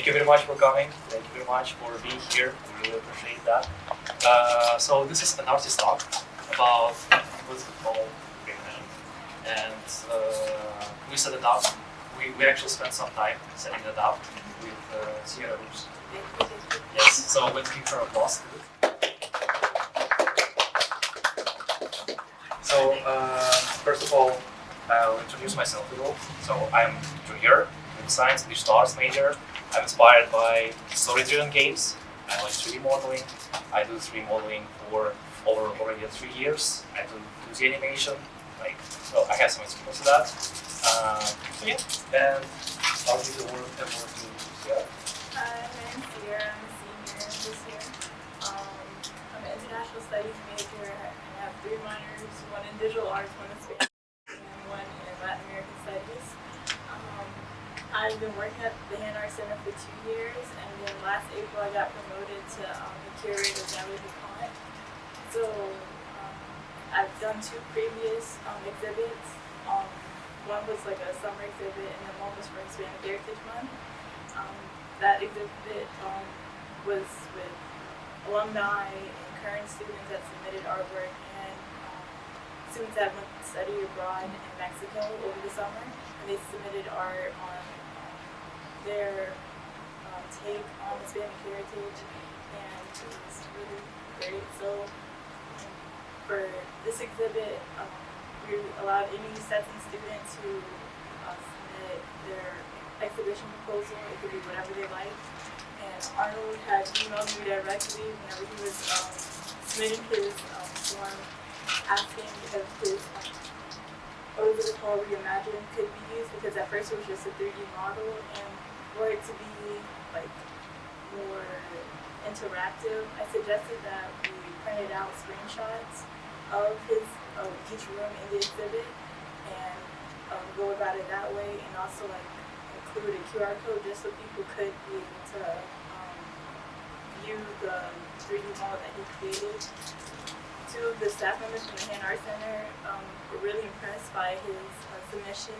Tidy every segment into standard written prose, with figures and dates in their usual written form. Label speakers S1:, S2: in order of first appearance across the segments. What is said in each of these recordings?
S1: Thank you very much for coming. Thank you very much for being here. We really appreciate that. So this is an artist talk about what's it called, Reimagined. And we set it up. We actually spent some time setting it up with Sierra Rouse. Yes. So let's give her applause. So first of all, I'll introduce myself a little. So I'm Junior, I'm a science and digital arts major. I'm inspired by story-driven games. I like 3D modeling. I do 3D modeling for over already 3 years. I do 2D animation. So I have some experience with that. So yeah, and I'll give the word to Sierra.
S2: Hi, my name's Sierra. I'm a senior this year. I'm an international studies major. I have 3 minors, one in digital arts, one in Spanish, and one in Latin American studies. I've been working at the Hand Art Center for 2 years, and then last April I got promoted to the Curator of Gallery DuPont. So I've done 2 previous exhibits. One was like a summer exhibit, and then one was for Hispanic Heritage Month. That exhibit was with alumni and current students that submitted artwork, and students that went to study abroad in Mexico over the summer, and they submitted art on their take on Hispanic heritage, and it was really great. So for this exhibit, we allowed any sets and students who submit their exhibition proposal. It could be whatever they like. And Arnold had emailed me directly whenever he was submitting his form, asking if his what was it called, Reimagined, could be used, because at first it was just a 3D model, and for it to be like more interactive, I suggested that we printed out screenshots of each room in the exhibit and go about it that way, and also like include a QR code just so people could be able to view the 3D model that he created. 2 of the staff members from the Hand Art Center were really impressed by his submission,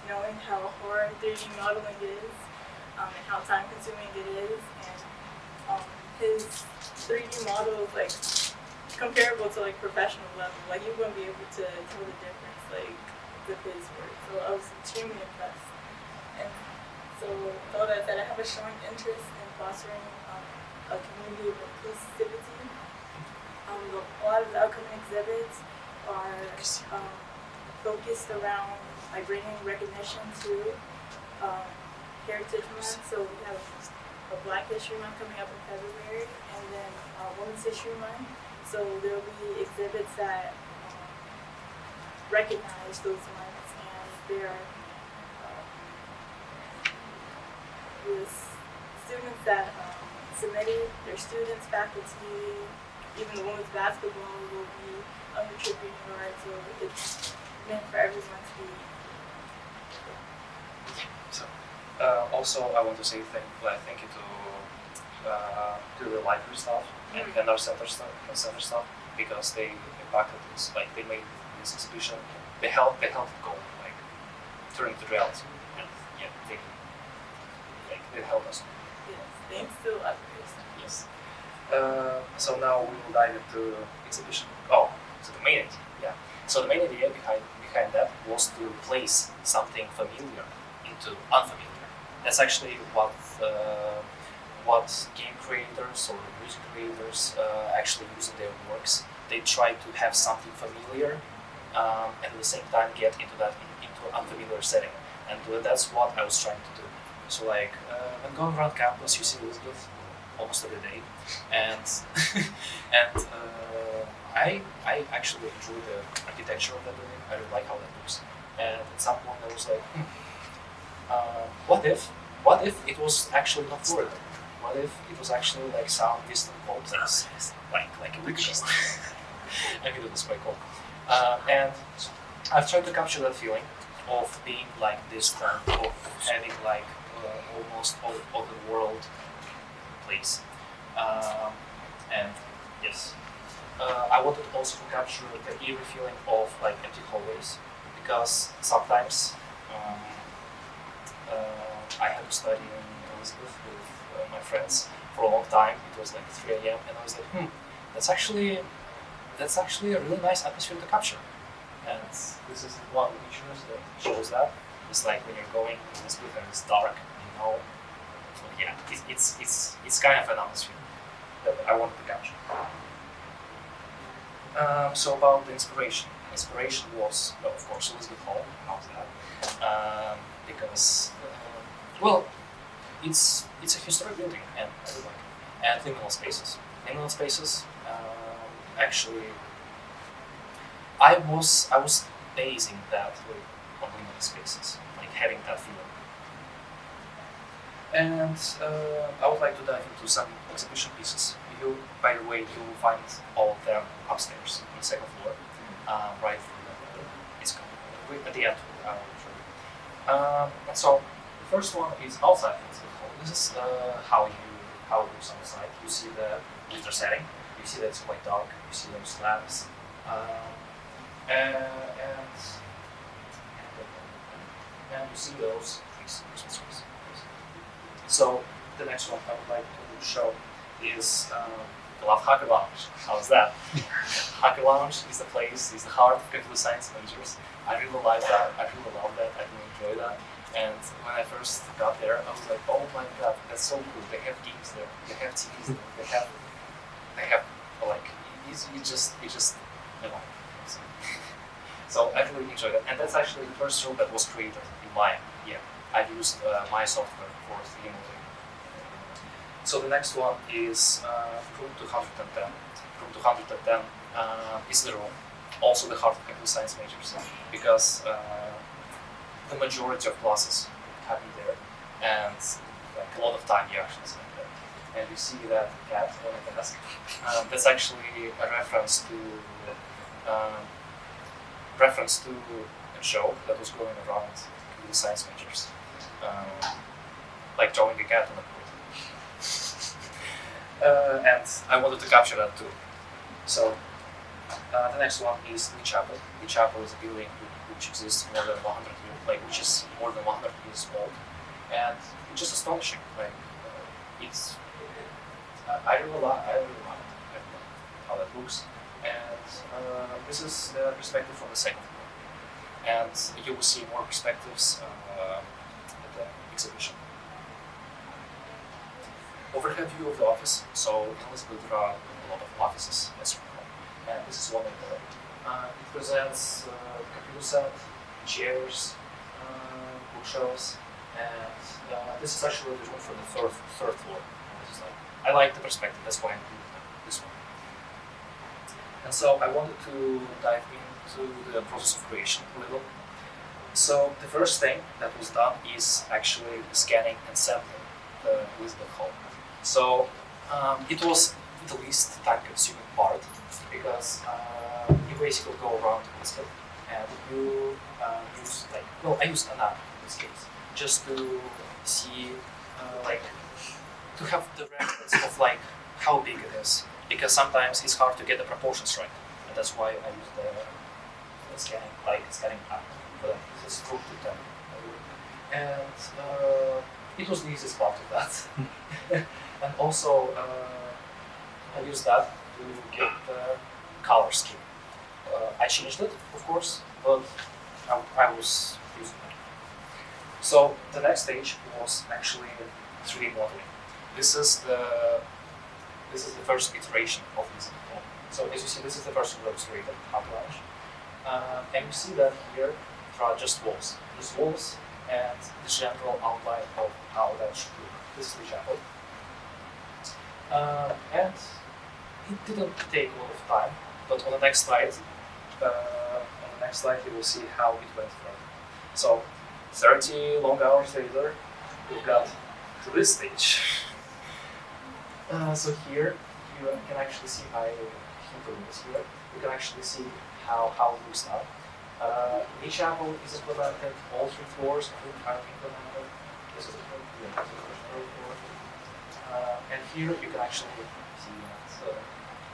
S2: knowing how hard 3D modeling is and how time consuming it is, and his 3D model is like comparable to like professional level. Like you wouldn't be able to tell the difference like with his work. So I was extremely impressed. And so with all that said, I have a strong interest in fostering a community of inclusivity. A lot of the upcoming exhibits are focused around like bringing recognition to Heritage Month. So we have a Black History Month coming up in February, and then Women's History Month. So there will be exhibits that recognize those months, and there are the students that submitted, their students, faculty, even the women's basketball will be contributing art, so it's meant for everyone to be.
S1: So, also, I want to say thank you to the library staff and our center staff, because they impacted this. Like they made this exhibition. They helped go like turn into reality, and yeah, they helped us.
S2: Yes, thanks to libraries.
S1: Yes. So now we will dive into exhibition. Oh, so the main idea. Yeah. So the main idea behind that was to place something familiar into unfamiliar. That's actually what game creators or music creators actually use in their works. They try to have something familiar, and at the same time get into an unfamiliar setting. And that's what I was trying to do. So like when going around campus, you see Elizabeth almost every day, and I actually enjoy the architecture of that building. I really like how that looks. And at some point I was like, what if it was actually not Florida? What if it was actually like some distant mountains, like a week ago? I mean, it was quite cool. And I've tried to capture that feeling of being like distant, of having like almost all the world place. And yes, I wanted also to capture the eerie feeling of like empty hallways, because sometimes I had to study in Elizabeth with my friends for a long time. It was like 3 a.m. and I was like, that's actually a really nice atmosphere to capture. And this is one of the pictures that shows that. It's like when you're going in Elizabeth and it's dark, yeah, it's kind of an atmosphere that I wanted to capture. So about the inspiration. Inspiration was, of course, Elizabeth Hall. How's that? Because, it's a historic building, and I really like it. And liminal spaces. Liminal spaces, actually, I was basing that on liminal spaces, like having that feeling. And I would like to dive into some exhibition pieces. By the way, you will find all of them upstairs on the second floor, right through the window. It's at the end. I will show you. And so the first one is outside. This is how it looks outside. You see the winter setting. You see that it's quite dark. You see those slabs, and you see those Christmas trees. So the next one I would like to show is the Love Hacker Lounge. How's that? Hacker Lounge is the place, is the heart of computer science majors. I really like that. I really love that. I really enjoy that. And when I first got there, I was like, oh my god, that's so cool. They have games there. They have TVs there. They have like you just So I really enjoyed it. And that's actually the first room that was created in Maya. Yeah, I've used my software for 3D modeling. So the next one is room 210. Room 210 is the room, also the heart of computer science majors, because the majority of classes happen there, and like a lot of time you actually spend there. And you see that cat on the desk. That's actually a reference to a show that was going around computer science majors, like drawing a cat on a board. And I wanted to capture that too. So the next one is the chapel. The chapel is a building which exists more than 100 years, which is more than 100 years old, and it's just astonishing. It's I really like how that looks. And this is the perspective from the second floor, and you will see more perspectives at the exhibition. Overhead view of the office. So in Elizabeth there are a lot of offices, as you know, and this is one of them. It presents computer set, chairs, bookshelves, and this is actually the room for the third floor. I like the perspective, that's why I included this one. And so I wanted to dive into the process of creation a little. So the first thing that was done is actually scanning and sampling the Elizabeth Hall. So it was the least time-consuming part, because you basically go around Elizabeth and you use I use an app in this case just to see to have the reference of how big it is, because sometimes it's hard to get the proportions right, and that's why I use the scanning app for that. This is Group to 10, and it was the easiest part of that. And also I used that to get the color scheme. I changed it, of course, but I was using it. So the next stage was actually 3D modeling. This is the first iteration of this model. So as you see, this is the first illustrated outline, and you see that here there are just walls, and the general outline of how that should look. This is the chapel. And it didn't take a lot of time, but on the next slide, you will see how it went further. So 30 long hours later, we've got to this stage. So here you can actually see my hinterlands here. You can actually see how it looks now. The chapel is implemented, all 3 floors are implemented. This is the first floor. And here you can actually see that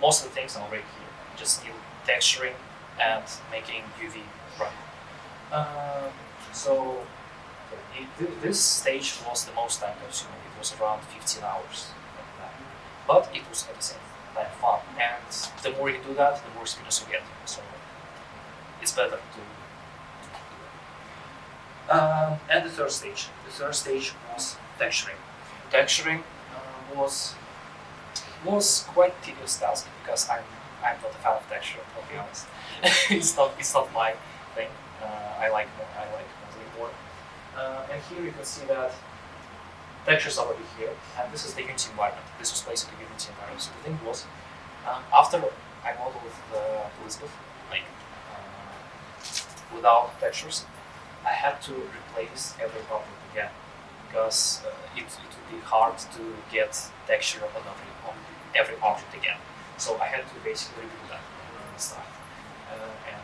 S1: most of the things are already here. Just still texturing and making UV run. So This stage was the most time consuming. It was around 15 hours at the time. But it was at the same time fun. And the more you do that, the more experience you get. So it's better to do that. And the third stage. The third stage was texturing. Texturing was quite tedious task because I'm not a fan of texture, to be honest. it's not my thing. I like modeling more. And here you can see that textures already here, and this is the Unity environment. This was basically Unity environment. So the thing was, after I modeled Elizabeth, without textures, I had to replace every object again because it would be hard to get texture on every object again. So I had to basically redo that from the start and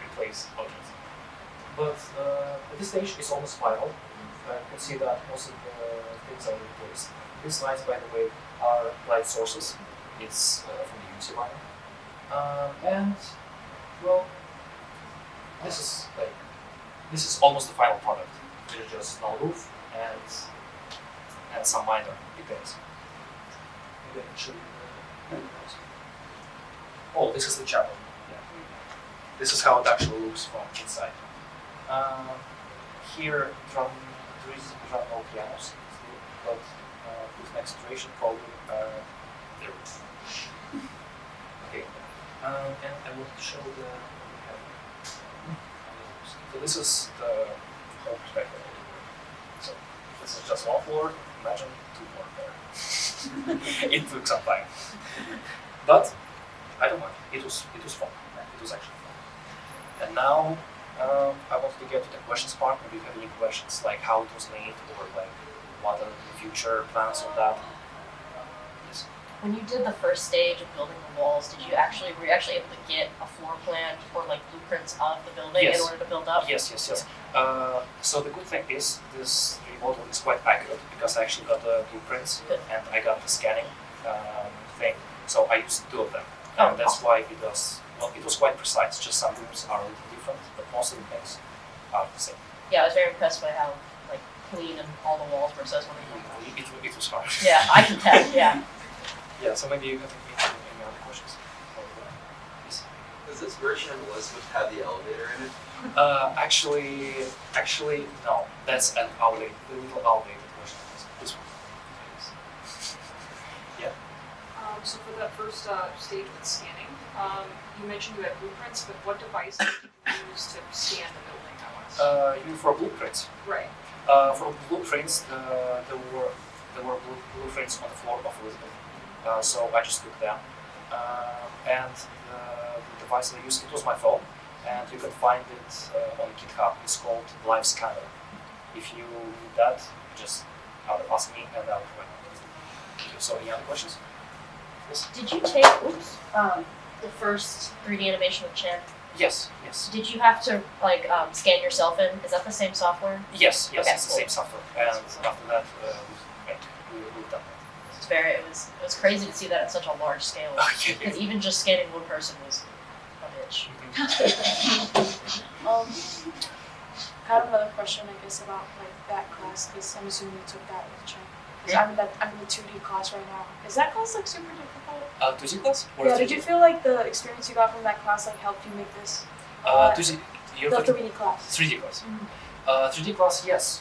S1: replace objects. But at this stage, it's almost final. You can see that most of the things are replaced. These lights, by the way, are light sources. It's from the Unity environment. And well, this is almost the final product. There's just no roof and some minor details. Maybe I can show you the details. Oh, this is the chapel. Yeah. This is how it actually looks from inside. Here, there are no pianos, but with next iteration, probably there is. Okay, and I want to show the. So this is the whole perspective. So this is just one floor. Imagine two more there. It took some time, but I don't mind. It was fun. It was actually fun. And now I want to get to the questions part. Maybe you have any questions like how it was made or like what are the future plans on that. Yes.
S3: When you did the first stage of building the walls, were you actually able to get a floor plan or like blueprints of the building in order to build up?
S1: Yes. So the good thing is this remodel is quite accurate because I actually got the blueprints and I got the scanning thing. So I used two of them, and that's why it was quite precise. Just some rooms are a little different, but most of the things are the same.
S3: Yeah, I was very impressed by how like clean and all the walls were. So I was wondering.
S1: It was hard.
S3: Yeah, I can tell. Yeah.
S1: Yeah, so maybe you have any other questions? Yes.
S4: Does this version of Elizabeth have the elevator in it?
S1: Actually, no. That's an outdated, the little outdated version of this one. Yes. Yeah.
S5: So for that first stage with scanning, you mentioned you had blueprints, but what device did you use to scan the building at once?
S1: You mean for blueprints?
S5: Right.
S1: For blueprints, there were blueprints on the floor of Elizabeth. So I just took them, and the device I used, it was my phone, and you can find it on GitHub. It's called Live Scanner. If you need that, just ask me and I'll provide it. So any other questions? Yes?
S3: Did you take the first 3D animation with Chen?
S1: Yes.
S3: Did you have to like scan yourself in? Is that the same software?
S1: Yes,
S3: Okay,
S1: it's the same software. And after that, we've done that.
S3: It was crazy to see that at such a large scale. Because even just scanning one person was a bitch.
S6: Kind of another question, I guess, about like that class, because I'm assuming you took that with Chen.
S1: Yeah.
S6: I'm in the 2D class right now. Is that class like super difficult?
S1: 2D class? Or
S6: Yeah.
S1: 3D?
S6: Did you feel like the experience you got from that class like helped you make this?
S1: 2D.
S6: The 3D class.
S1: 3D class.
S6: Mm-hmm.
S1: 3D class, yes.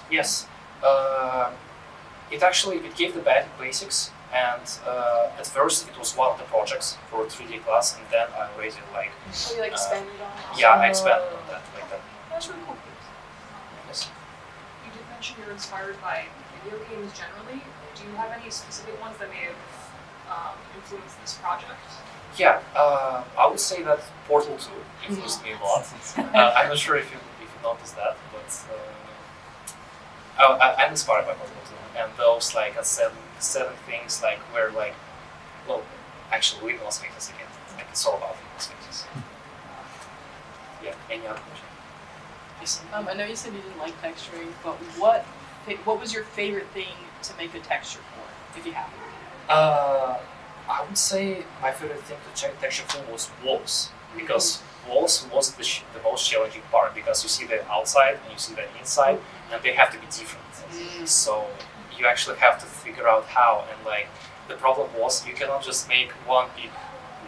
S1: It gave the basics, and at first it was one of the projects for 3D class, and then I already like.
S6: Oh, you like expanded on it?
S1: Yeah, I expanded on that like that.
S6: That's really cool.
S1: Yes.
S5: You did mention you're inspired by video games generally. Do you have any specific ones that may have influenced this project?
S1: Yeah, I would say that Portal 2 influenced me a lot. I'm not sure if you noticed that, but I'm inspired by Portal 2, and those like seven things like where like, well, actually we must make this again. Like it's all about those things. Yeah. Any other question? Yes.
S7: I know you said you didn't like texturing, but what was your favorite thing to make a texture for, if you have it?
S1: I would say my favorite thing to check texture for was walls, because walls was the most challenging part, because you see the outside and you see the inside, and they have to be different. So you actually have to figure out how. And like the problem was, you cannot just make one big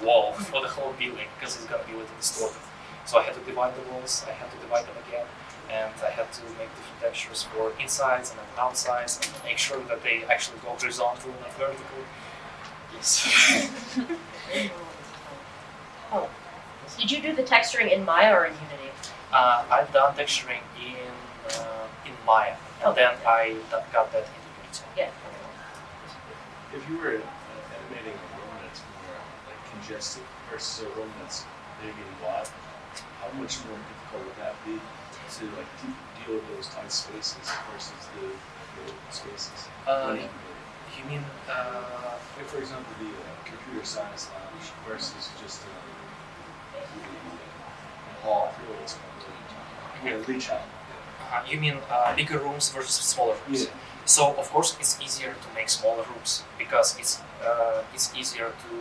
S1: wall for the whole building because it's gonna be a little distorted. So I had to divide the walls. I had to divide them again, and I had to make different textures for insides and then outsides, and make sure that they actually go horizontal, not vertical. Yes.
S3: Oh. Did you do the texturing in Maya or in Unity?
S1: I've done texturing in Maya, and then I got that in Unity.
S3: Yeah.
S8: If you were animating a room that's more like congested versus a room that's big and wide, how much more difficult would that be to like deal with those tight spaces versus the open spaces?
S1: You mean,
S8: Like for example, the computer science lounge versus just the hall. I forget what it's called. Yeah, leach out.
S1: you mean bigger rooms versus smaller rooms?
S8: Yeah.
S1: So of course it's easier to make smaller rooms because it's easier to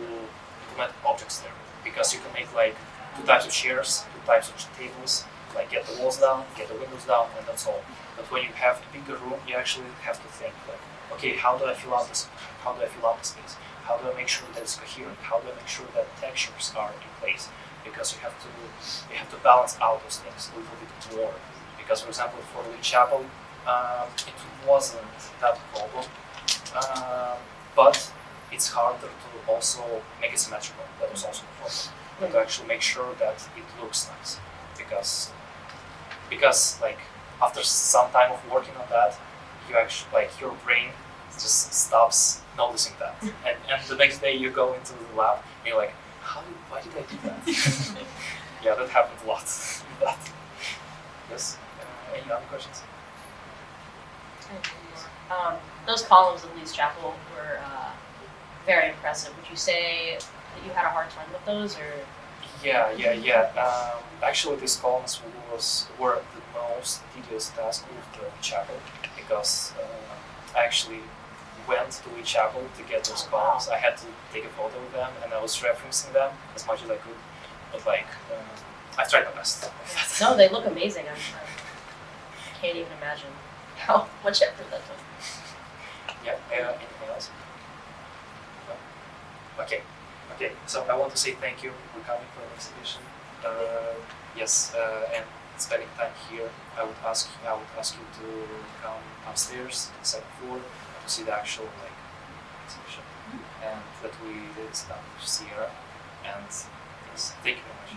S1: implement objects there, because you can make like 2 types of chairs, 2 types of tables, like get the walls down, get the windows down, and that's all. But when you have a bigger room, you actually have to think like, okay, how do I fill out this? How do I fill out the space? How do I make sure that it's coherent? How do I make sure that textures are in place? Because you have to balance out those things a little bit more. Because for example, for the chapel, it wasn't that problem, but it's harder to also make it symmetrical. That was also the problem. But to actually make sure that it looks nice, because like after some time of working on that, you actually like your brain just stops noticing that, and the next day you go into the lab and you're like, why did I do that? Yeah, that happened a lot. Yes. Any other questions?
S3: Those columns in Lee's Chapel were very impressive. Would you say that you had a hard time with those, or?
S1: Yeah. Actually, these columns were the most tedious task with the chapel, because I actually went to the chapel to get those columns. I had to take a photo of them, and I was referencing them as much as I could. But like, I tried my best.
S3: No, they look amazing. I can't even imagine how much effort that took.
S1: Yeah. Anything else? No? Okay. So I want to say thank you for coming for the exhibition. Yes, and spending time here. I would ask you to come upstairs to the second floor to see the actual like exhibition, and that we did establish Sierra. And yes, thank you very much.